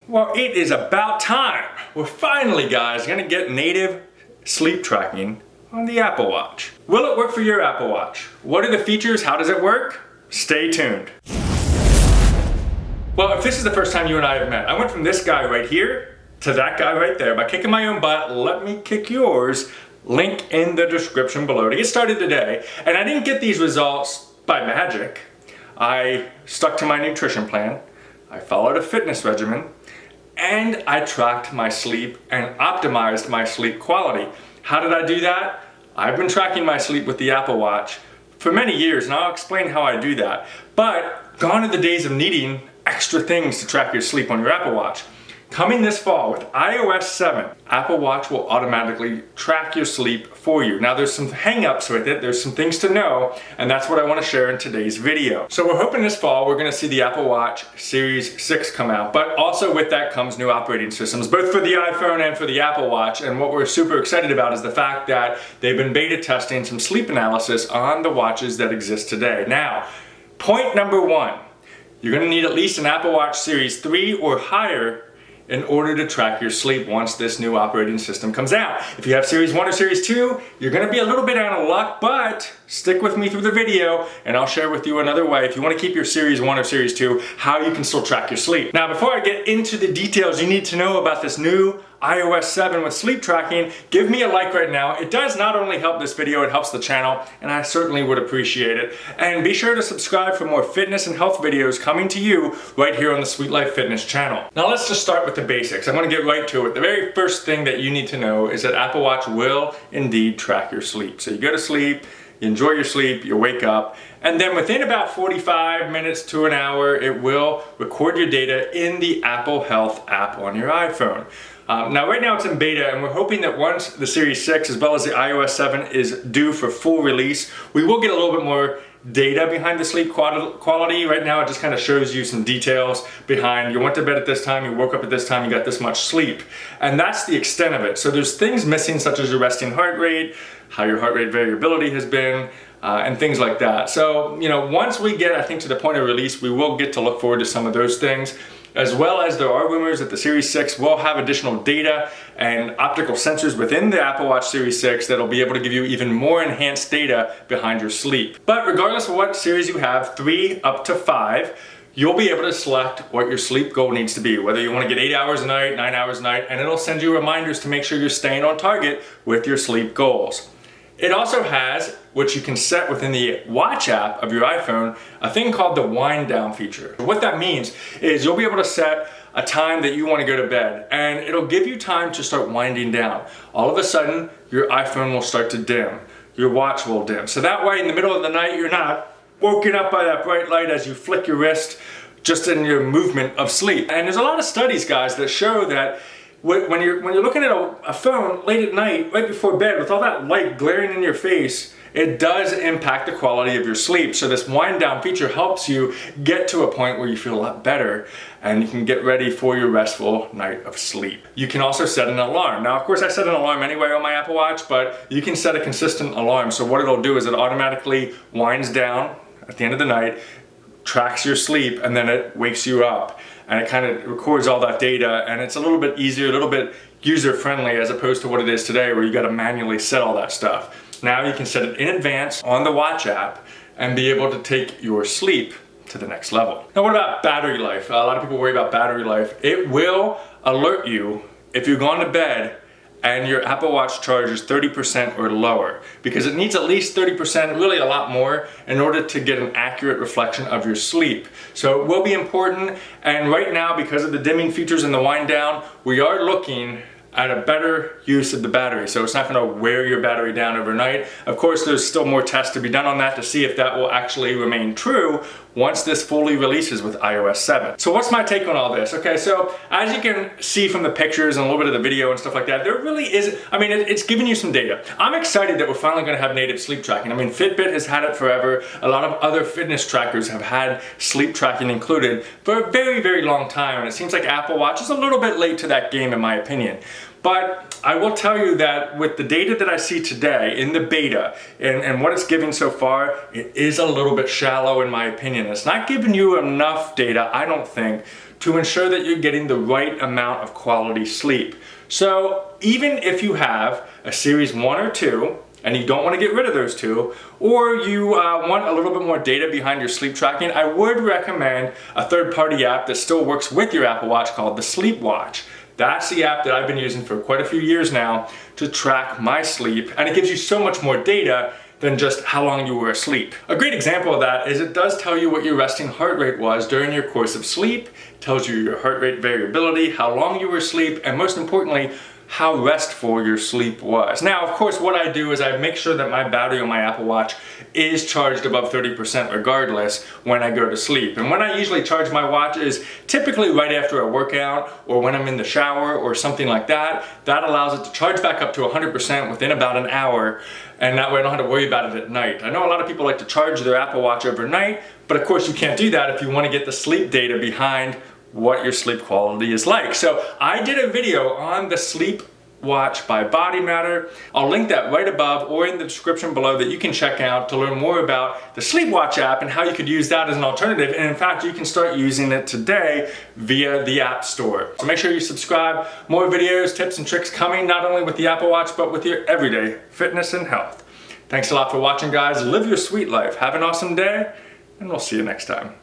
Well, it is about time. We're finally, guys, gonna get native sleep tracking on the Apple Watch. Will it work for your Apple Watch? What are the features? How does it work? Stay tuned. Well, if this is the first time you and I have met, I went from this guy right here to that guy right there. By kicking my own butt, let me kick yours. Link in the description below to get started today. And I didn't get these results by magic. I stuck to my nutrition plan. I followed a fitness regimen. And I tracked my sleep and optimized my sleep quality. How did I do that? I've been tracking my sleep with the Apple Watch for many years, and I'll explain how I do that. But gone are the days of needing extra things to track your sleep on your Apple Watch. Coming this fall with iOS 7, Apple Watch will automatically track your sleep for you. Now there's some hang-ups with it, there's some things to know, and that's what I want to share in today's video. So we're hoping this fall we're going to see the Apple Watch Series 6 come out, but also with that comes new operating systems, both for the iPhone and for the Apple Watch. And what we're super excited about is the fact that they've been beta testing some sleep analysis on the watches that exist today. Now, point number one, you're going to need at least an Apple Watch Series 3 or higher in order to track your sleep once this new operating system comes out. If you have Series 1 or Series 2, you're gonna be a little bit out of luck, but stick with me through the video and I'll share with you another way, if you wanna keep your Series 1 or Series 2, how you can still track your sleep. Now, before I get into the details you need to know about this new iOS 7 with sleep tracking, give me a like right now. It does not only help this video, it helps the channel, and I certainly would appreciate it. And be sure to subscribe for more fitness and health videos coming to you right here on the Sweet Life Fitness channel. Now let's just start with the basics. I'm gonna get right to it. The very first thing that you need to know is that Apple Watch will indeed track your sleep. So you go to sleep, you enjoy your sleep, you wake up, and then within about 45 minutes to an hour, it will record your data in the Apple Health app on your iPhone. Now right now it's in beta, and we're hoping that once the Series 6 as well as the iOS 7 is due for full release, we will get a little bit more data behind the sleep quality. Right now it just kind of shows you some details behind, you went to bed at this time, you woke up at this time, you got this much sleep. And that's the extent of it. So there's things missing such as your resting heart rate, how your heart rate variability has been, and things like that. So, you know, once we get, I think, to the point of release, we will get to look forward to some of those things. As well as there are rumors that the Series 6 will have additional data and optical sensors within the Apple Watch Series 6 that'll be able to give you even more enhanced data behind your sleep. But regardless of what series you have, 3 up to 5, you'll be able to select what your sleep goal needs to be, whether you want to get 8 hours a night, 9 hours a night, and it'll send you reminders to make sure you're staying on target with your sleep goals. It also has, which you can set within the Watch app of your iPhone, a thing called the wind down feature. What that means is you'll be able to set a time that you want to go to bed, and it'll give you time to start winding down. All of a sudden, your iPhone will start to dim. Your watch will dim. So that way, in the middle of the night, you're not woken up by that bright light as you flick your wrist just in your movement of sleep. And there's a lot of studies, guys, that show that when you're looking at a phone late at night, right before bed, with all that light glaring in your face, it does impact the quality of your sleep. So this wind down feature helps you get to a point where you feel a lot better and you can get ready for your restful night of sleep. You can also set an alarm. Now, of course, I set an alarm anyway on my Apple Watch, but you can set a consistent alarm. So what it'll do is it automatically winds down at the end of the night, tracks your sleep, and then it wakes you up. And it kind of records all that data, and it's a little bit easier, a little bit user-friendly as opposed to what it is today where you gotta manually set all that stuff. Now you can set it in advance on the Watch app and be able to take your sleep to the next level. Now, what about battery life? A lot of people worry about battery life. It will alert you if you've gone to bed and your Apple Watch charge is 30% or lower, because it needs at least 30%, really a lot more, in order to get an accurate reflection of your sleep. So it will be important, and right now, because of the dimming features and the wind down, we are looking at a better use of the battery. So it's not gonna wear your battery down overnight. Of course, there's still more tests to be done on that to see if that will actually remain true once this fully releases with iOS 7. So what's my take on all this? Okay, so as you can see from the pictures and a little bit of the video and stuff like that, there really is, I mean, it's giving you some data. I'm excited that we're finally gonna have native sleep tracking. I mean, Fitbit has had it forever. A lot of other fitness trackers have had sleep tracking included for a very, very long time, and it seems like Apple Watch is a little bit late to that game in my opinion. But I will tell you that with the data that I see today in the beta and what it's giving so far, it is a little bit shallow in my opinion. It's not giving you enough data, I don't think, to ensure that you're getting the right amount of quality sleep. So even if you have a series 1 or 2, and you don't want to get rid of those 2, or you want a little bit more data behind your sleep tracking, I would recommend a third-party app that still works with your Apple Watch called the Sleep Watch. That's the app that I've been using for quite a few years now to track my sleep, and it gives you so much more data than just how long you were asleep. A great example of that is it does tell you what your resting heart rate was during your course of sleep, tells you your heart rate variability, how long you were asleep, and most importantly, how restful your sleep was. Now, of course, what I do is I make sure that my battery on my Apple Watch is charged above 30% regardless when I go to sleep. And when I usually charge my watch is typically right after a workout or when I'm in the shower or something like that. That allows it to charge back up to 100% within about an hour, and that way I don't have to worry about it at night. I know a lot of people like to charge their Apple Watch overnight, but of course you can't do that if you want to get the sleep data behind what your sleep quality is like. So I did a video on the Sleep Watch by Body Matter. I'll link that right above or in the description below that you can check out to learn more about the Sleep Watch app and how you could use that as an alternative. And in fact, you can start using it today via the App Store. So make sure you subscribe. More videos, tips, and tricks coming not only with the Apple Watch, but with your everyday fitness and health. Thanks a lot for watching, guys. Live your sweet life. Have an awesome day, and we'll see you next time.